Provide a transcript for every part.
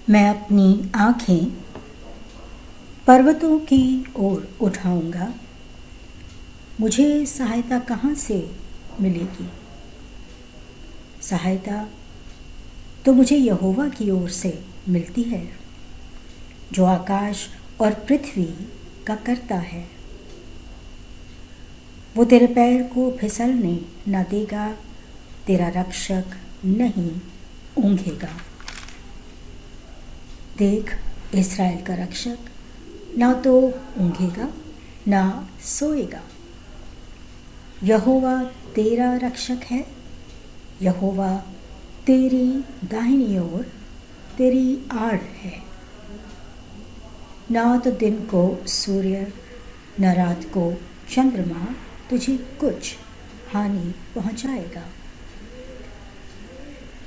मैं अपनी आँखें पर्वतों की ओर उठाऊंगा। मुझे सहायता कहाँ से मिलेगी? सहायता तो मुझे यहोवा की ओर से मिलती है, जो आकाश और पृथ्वी का करता है। वो तेरे पैर को फिसलने न देगा, तेरा रक्षक नहीं ऊँघेगा। देख, इस्राएल का रक्षक ना तो ऊँघेगा ना सोएगा। यहोवा तेरा रक्षक है, यहोवा तेरी दाहिनी ओर तेरी आड़ है। ना तो दिन को सूर्य न रात को चंद्रमा तुझे कुछ हानि पहुँचाएगा।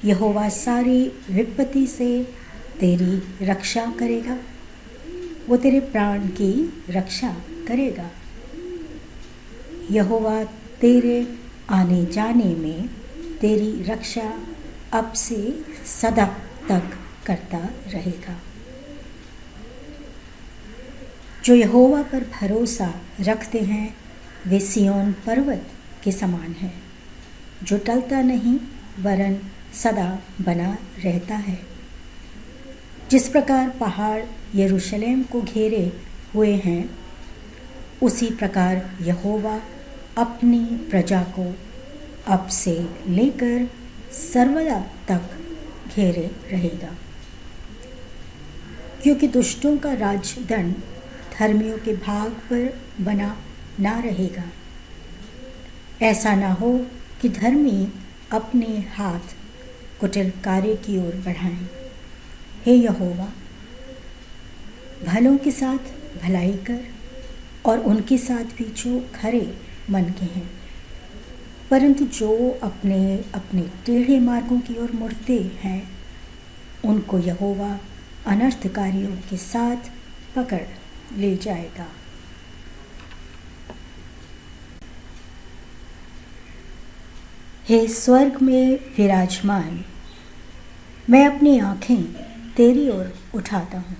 यहोवा सारी विपत्ति से तेरी रक्षा करेगा, वो तेरे प्राण की रक्षा करेगा। यहोवा तेरे आने जाने में तेरी रक्षा अब से सदा तक करता रहेगा। जो यहोवा पर भरोसा रखते हैं वे सिय्योन पर्वत के समान हैं, जो टलता नहीं वरन सदा बना रहता है। जिस प्रकार पहाड़ यरूशलेम को घेरे हुए हैं, उसी प्रकार यहोवा अपनी प्रजा को अब से लेकर सर्वदा तक घेरे रहेगा। क्योंकि दुष्टों का राजदंड धर्मियों के भाग पर बना ना रहेगा। ऐसा ना हो कि धर्मी अपने हाथ कुटिल कार्य की ओर बढ़ाएं। हे यहोवा, भलों के साथ भलाई कर और उनके साथ भी जो खरे मन के हैं, परंतु जो अपने अपने टेढ़े मार्गों की ओर मुड़ते हैं, उनको यहोवा अनर्थकारियों के साथ पकड़ ले जाएगा। हे स्वर्ग में विराजमान, मैं अपनी आँखें तेरी ओर उठाता हूँ।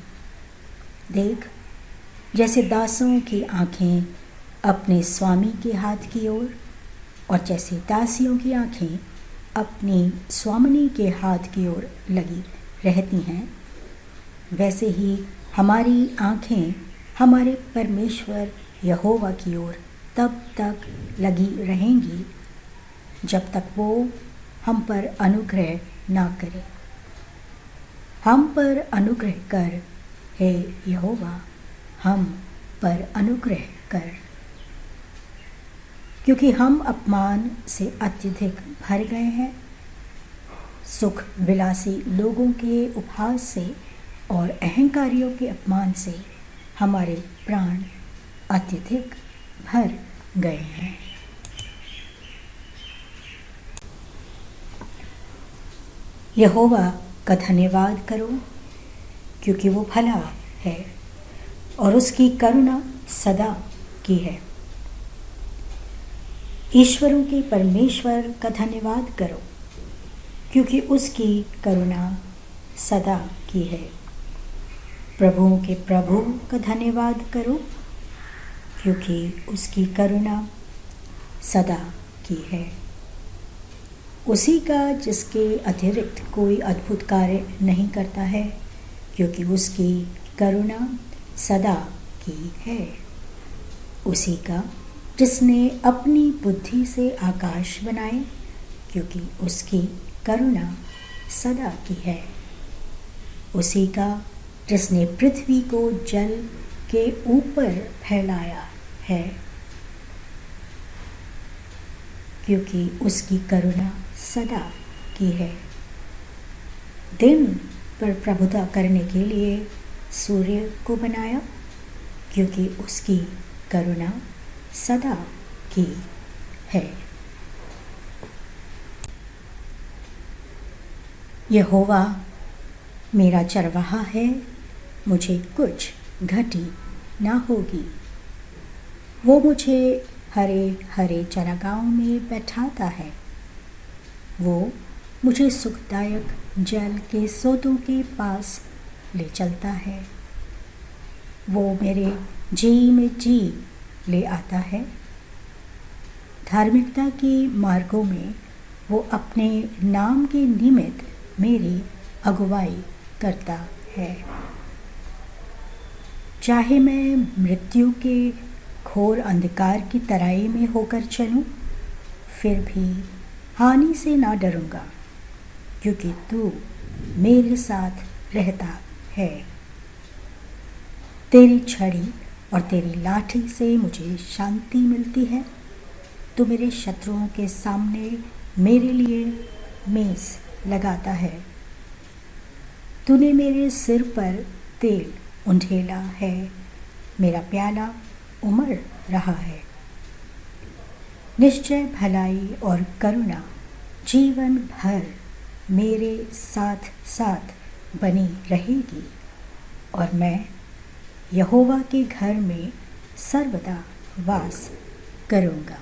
देख, जैसे दासों की आँखें अपने स्वामी के हाथ की ओर और जैसे दासियों की आँखें अपनी स्वामिनी के हाथ की ओर लगी रहती हैं, वैसे ही हमारी आँखें हमारे परमेश्वर यहोवा की ओर तब तक लगी रहेंगी जब तक वो हम पर अनुग्रह ना करे। हम पर अनुग्रह कर, हे यहोवा, हम पर अनुग्रह कर, क्योंकि हम अपमान से अत्यधिक भर गए हैं। सुख विलासी लोगों के उपहास से और अहंकारियों के अपमान से हमारे प्राण अत्यधिक भर गए हैं। यहोवा का धन्यवाद करो, क्योंकि वो भला है और उसकी करुणा सदा की है। ईश्वरों के परमेश्वर का धन्यवाद करो, क्योंकि उसकी करुणा सदा की है। प्रभुओं के प्रभु का धन्यवाद करो, क्योंकि उसकी करुणा सदा की है। उसी का जिसके अतिरिक्त कोई अद्भुत कार्य नहीं करता है, क्योंकि उसकी करुणा सदा की है। उसी का जिसने अपनी बुद्धि से आकाश बनाए, क्योंकि उसकी करुणा सदा की है। उसी का जिसने पृथ्वी को जल के ऊपर फैलाया है, क्योंकि उसकी करुणा सदा की है। दिन पर प्रभुता करने के लिए सूर्य को बनाया, क्योंकि उसकी करुणा सदा की है। यहोवा मेरा चरवाहा है, मुझे कुछ घटी ना होगी। वो मुझे हरे हरे चरागाहों में बैठाता है। वो मुझे सुखदायक जल के सोतों के पास ले चलता है, वो मेरे जी में जी ले आता है। धार्मिकता के मार्गों में वो अपने नाम के निमित्त मेरी अगुवाई करता है। चाहे मैं मृत्यु के घोर अंधकार की तराई में होकर चलूं, फिर भी हानि से ना डरूंगा, क्योंकि तू मेरे साथ रहता है। तेरी छड़ी और तेरी लाठी से मुझे शांति मिलती है। तू मेरे शत्रुओं के सामने मेरे लिए मेज लगाता है। तूने मेरे सिर पर तेल उंडेला है, मेरा प्याला उमड़ रहा है। निश्चय भलाई और करुणा जीवन भर मेरे साथ साथ बनी रहेगी, और मैं यहोवा के घर में सर्वदा वास करूँगा।